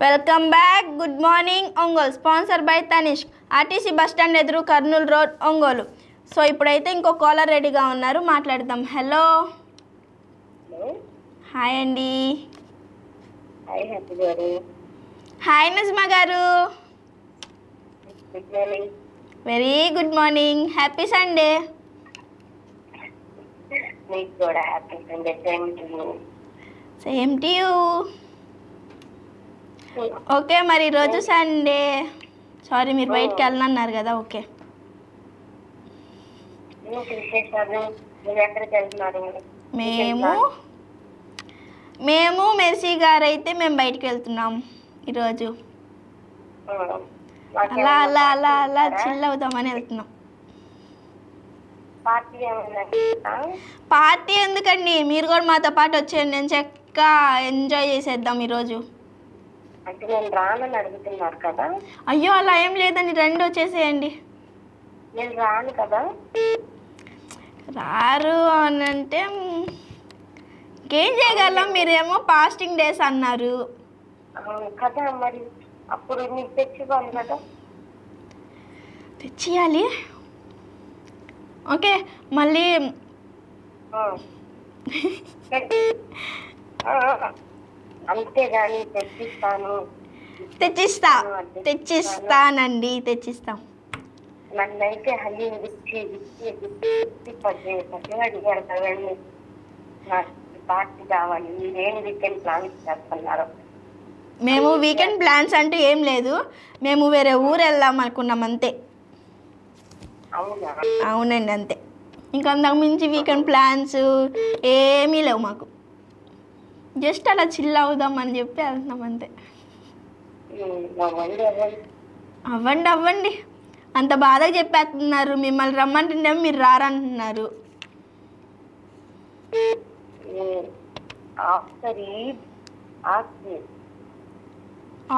Welcome back. Good morning Ongole. Sponsor by Tanishq. RTC bus stand ఎదురు Kurnool road Ongole. So ఇప్పుడైతే ఇంకో caller రెడీగా ఉన్నారు, మాట్లాడదాం. హలో, హాయ్ అండి. హాయ్ నజ్మా గారు. Very good morning. Happy Sunday. Same to you. Okay, మరి ఈరోజు సండే. సారీ, మీరు బయటికి వెళ్ళనన్నారు కదా. ఓకే, మేము మెర్సీ గారు అయితే మేము బయటికి వెళ్తున్నాం ఈరోజు. అలా అలా అలా అలా చిల్ అవుతామని వెళ్తున్నాం. పార్టీ ఎందుకండి, మీరు కూడా మాతో పాటు వచ్చేయండి. నేను చక్కగా ఎంజాయ్ చేసేద్దాం ఈరోజు. అయ్యో, అలా ఏం లేదండి, రండి వచ్చేసేయండి. నేను రాను కదా. రారు అని అంటే ఇంకేం చేయగలం. మీరేమో ఫాస్టింగ్ డేస్ అన్నారు కదా, మరి అప్పుడు నీకు తెచ్చివ్వాలి కదా. తెచ్చియాలి. ఓకే, మళ్ళీ అంతేగాని తెచ్చిస్తానండి, తెచ్చిస్తాం. నన్నైతే హలీం ఇచ్చి అడిగారు కదండి, నాకు పార్టీ కావాలి. మీరేం వీకెండ్ ప్లాన్స్ చేస్తున్నారు? మేము వీకెండ్ ప్లాన్స్ అంటూ ఏం లేదు, మేము వేరే ఊరు వెళ్దాం అనుకున్నాం అంతే. అవునండి, అంతే. ఇంకా అంతకు మించి వీకెండ్ ప్లాన్స్ ఏమీ లేవు మాకు. జస్ట్ అలా చిల్ అవుదాం అని చెప్పి వెళ్తున్నాం అంతే. అవ్వండి అవ్వండి, అంత బాధగా చెప్పేస్తున్నారు. మిమ్మల్ని రమ్మంటుంటే మీరు రారంటున్నారు.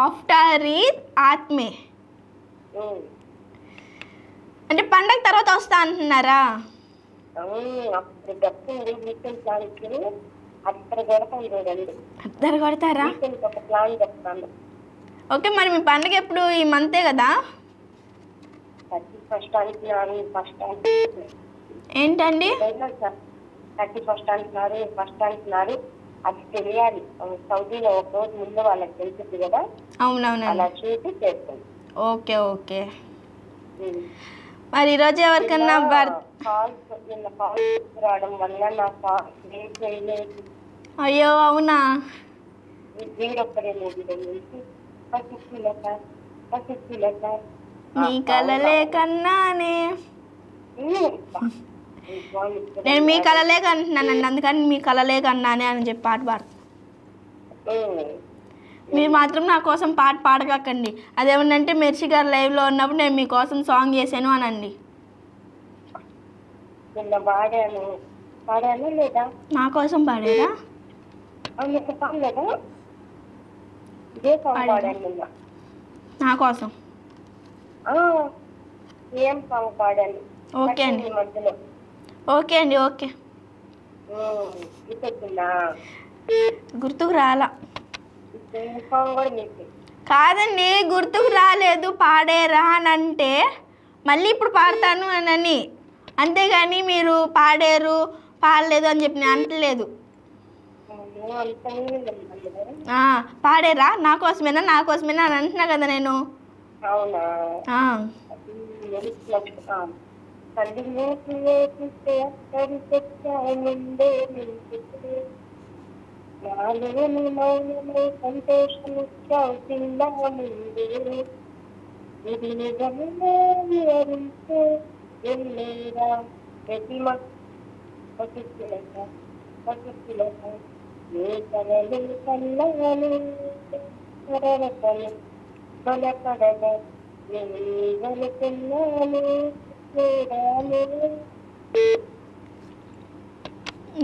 ఆఫ్టర్ ఈద్ ఆత్మే అంటే పండగ తర్వాత వస్తా అంటున్నారా? అద్దరు కొడతారా? ఓకే, మరి మీ పండగ ఎప్పుడు? ఈ మంతే కదా. ఏంటండి? 31 అంటున్నారు, 1 అంటున్నారు. అది తెలియాలి. సౌదీలో ఒక రోజు ముందు వాళ్ళకి తెలుస్తుంది కదా. అవునవును, అలా చూసి చేస్తుంది. Okay okay. మరి ఈరోజు ఎవరికన్నా రావడం వల్ల నా చేయలేదు. అయ్యో, అవునా? మీ కలలే కన్నానే. నేను మీ కలలే కంటున్నానండి, అందుకని మీ కలలే కన్నానే అని చెప్పి పాట పాడుతాను. మీరు మాత్రం నా కోసం పాట పాడకండి. అదేమనంటే మెర్సీ గారు లైవ్లో ఉన్నప్పుడు నేను మీకోసం సాంగ్ చేశాను అనండి. నా కోసం పాడారా? నా కోసం ఏం సాంగ్ పాడాను? ఓకే అండి, ఓకే అండి, ఓకే. గుర్తుకు రాలా కాదండి, గుర్తుకు రాలేదు. పాడేరా అని అంటే మళ్ళీ ఇప్పుడు పాడతాను అని, అంతేగాని మీరు పాడారు పాడలేదు అని చెప్పి నేను అంటలేదు. పాడేరా నా కోసమేనా అని అంటున్నా కదా నేను.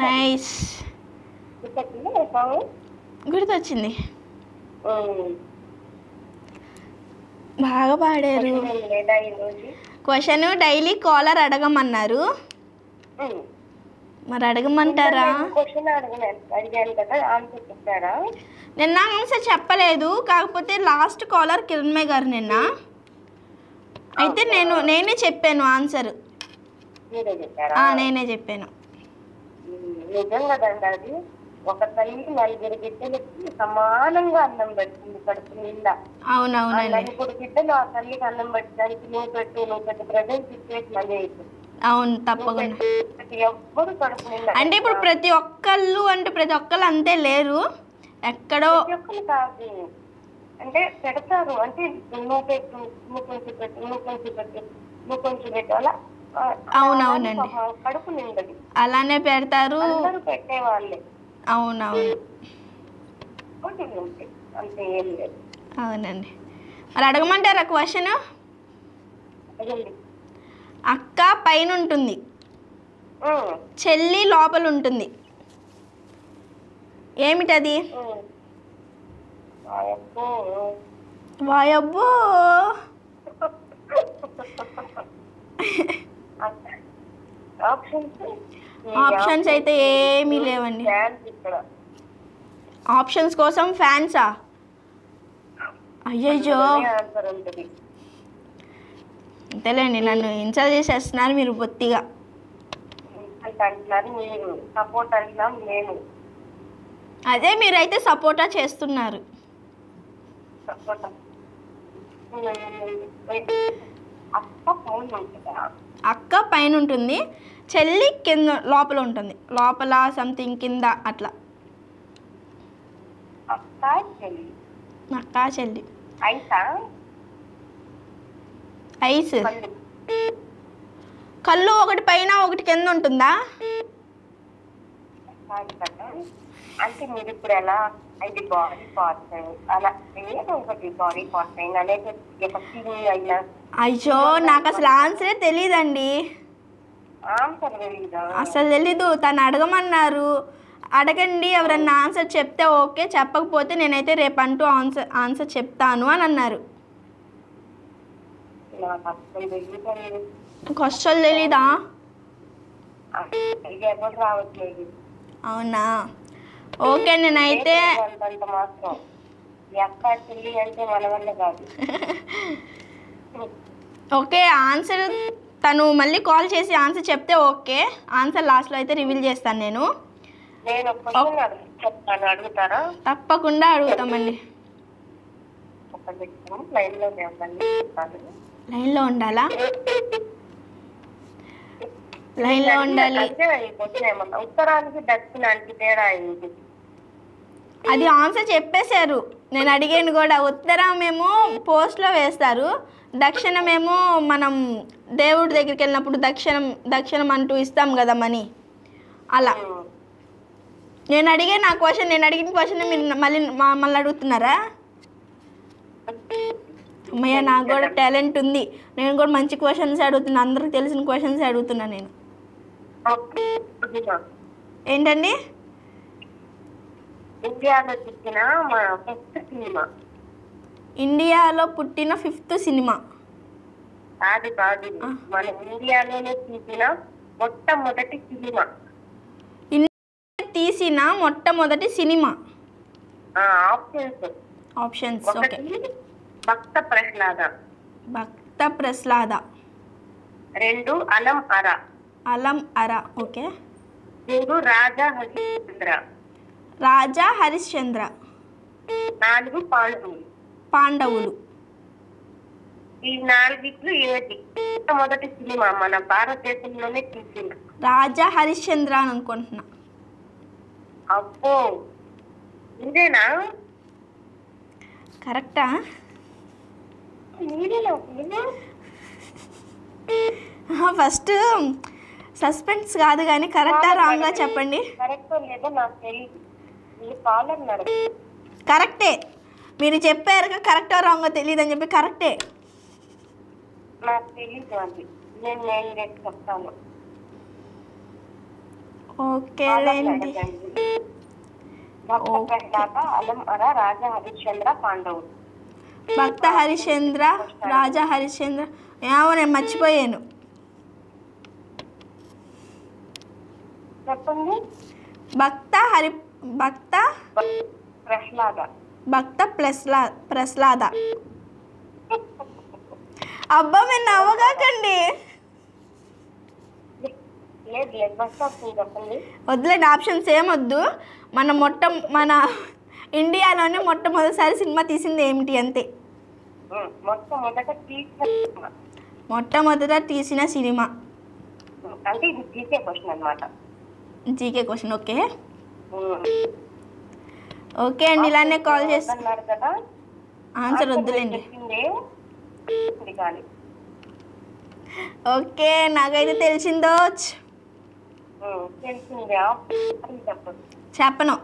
నైస్, గుర్తొచ్చింది. బాగా పాడారు. క్వశ్చన్ డైలీ కాలర్ అడగమన్నారు. మరి అడగమంటారా? క్వశ్చన్ అడిగాను కదా, ఆన్సర్ చెప్పారా? నిన్న ఆన్సర్ చెప్పలేదు, కాకపోతే లాస్ట్ కాలర్ కిరణ్మయ్య గారు నిన్న. అయితే నేనే చెప్పాను ఆన్సర్. మీరే చెప్పారా? నేనే చెప్పాను. నిజం కదండి అది. ఒక తల్లి 4 బిడ్డలకి సమానంగా అన్నం పెడుతుంది కడుపు నిండా. అవునవునండి. 4 బిడ్డలు ఆ తల్లికి అన్నం పెట్టడానికి నువ్వు పెట్టు ప్రజెంట్ సిచ్యువేషన్ అదే. అవును, తప్పకుండా. ఎవ్వరు కడుపు నిండా అంటే ఇప్పుడు ప్రతి ఒక్కళ్ళు అంతే లేరు, ఎక్కడో ఒక్కరు కాదు. అంటే పెడతారు, అంటే నువ్వు పెట్టు, నువ్వు కొంచెం పెట్టు అలా. అవునవునండి, కడుపు నిండదు, అలానే పెడతారు. అందరూ పెట్టేవాళ్ళే. అవునవును, అంతే, ఏం లేదు. అవునండి. మరి అడగమంటారా క్వశ్చన్? అక్క పైన ఉంటుంది, చెల్లి లోపల ఉంటుంది, ఏమిటది? వాయబ్బో, ఆప్షన్స్ అయితే ఏమీ లేవండి. ఆప్షన్స్ కోసం ఫ్యాన్సా? అయ్యయ్యో, అంతేలేండి, నన్ను ఇన్సల్ట్ చేసేస్తున్నారు మీరు బొత్తిగా. అదే మీరైతే సపోర్టా చేస్తున్నారు. అక్క పైన ఉంటుంది, చెల్లి కింద లోపల ఉంటుంది, లోపల సంథింగ్ కింద అట్లా. అక్క చెల్లి ఐస్. కళ్ళు ఒకటి పైన ఒకటి కింద ఉంటుందా? అంటే మీరు ఇప్పుడు ఎలా అయితే బాడీ పార్ట్స్ అలా ఏదో ఒకటి బాడీ పార్ట్స్ అయినా అయినా. అయ్యో, నాకు అసలు ఆన్సరే తెలియదండి. ఆన్సర్ తెలీదా? అసలు తెలీదు. తను అడగమన్నారు, అడగండి, ఎవరన్నా ఆన్సర్ చెప్తే ఓకే, చెప్పకపోతే నేనైతే రేపు అంటూ ఆన్సర్ చెప్తాను అని అన్నారు. క్వశ్చన్ తెలీదా? రావట్లేదు. అవునా, ఓకే. నేనైతే ఓకే, ఆన్సర్ తను మళ్ళీ కాల్ చేసి ఆన్సర్ చెప్తే ఓకే, ఆన్సర్ లాస్ట్లో అయితే రివీల్ చేస్తాను నేను. అడుగుతారా? తప్పకుండా అడుగుతామండి. లైన్లో ఉండాలా? లైన్లో ఉండాలి. ఉత్తరానికి దక్షిణానికి తేడా ఏంటి? అది ఆన్సర్ చెప్పేశారు, నేను అడిగాను కూడా. ఉత్తరమేమో పోస్ట్లో వేస్తారు, దక్షిణమేమో మనం దేవుడి దగ్గరికి వెళ్ళినప్పుడు దక్షిణం అంటూ ఇస్తాం కదా మనీ, అలా. నేను అడిగిన క్వశ్చన్ మీరు మళ్ళీ అడుగుతున్నారా? అమ్మయ్య, నాకు కూడా టాలెంట్ ఉంది, నేను కూడా మంచి క్వశ్చన్స్ అడుగుతున్నా, అందరికి తెలిసిన క్వశ్చన్స్ అడుగుతున్నా నేను. ఏంటండి? ఇండియాలో పుట్టిన 5th సినిమా కాదు, మన ఇండియాలోనే తీసిన మొట్టమొదటి సినిమా. తీసిన మొట్టమొదటి సినిమా. ఆప్షన్స్. ఓకే. భక్త ప్రహ్లాద. 2 అలం అర. ఓకే. 3 రాజా హరిశ్చంద్ర. 4 పాండవులు. ఈ 4 ఏది మొదటి సినిమా మన భారతదేశంలోనే తీసిన? రాజా హరిశ్చంద్ర అని అనుకుంటున్నా. అబ్బో, ఇదేనా కరెక్టా? ఫస్ట్ సస్పెన్స్ కాదు కానీ కరెక్టా రాంగా చెప్పండి. కరెక్టే, మీరు చెప్పారు కరెక్టా రాంగా తెలియదు అని చెప్పి. కరెక్టే. ఓకే లేండి. రాజా హరిశ్చంద్ర పాండవులు. భక్త హరిశ్చంద్ర, రాజా హరిశ్చంద్ర, ఏమో నేను మర్చిపోయాను. చెప్పండి. భక్త ప్రహ్లాద. భక్త ప్రహ్లాద. అబ్బా మీరు నవ్వగాకండి. లేదు లేదు, ఫస్ట్ ఆప్షన్ చెప్పండి. వద్దులేండి, ఆప్షన్స్ ఏమొద్దు. మన ఇండియాలోనే మొట్టమొదటిసారి సినిమా తీసింది ఏమిటి అంతే. మొట్టమొదట తీసిన సినిమా అంటే ఇది జీకే క్వశ్చన్ అన్నమాట. GK question. ఓకే ఓకే అండి, ఇలానే కాల్ చేస్తున్నారు కదా. ఆన్సర్ వద్దులేండి. కానీ ఓకే నాకైతే తెలిసిందో. తెలిసిందే చెప్పండి. చెప్పను.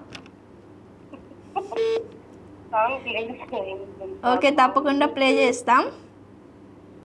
ఓకే తప్పకుండా ప్లే చేస్తాం.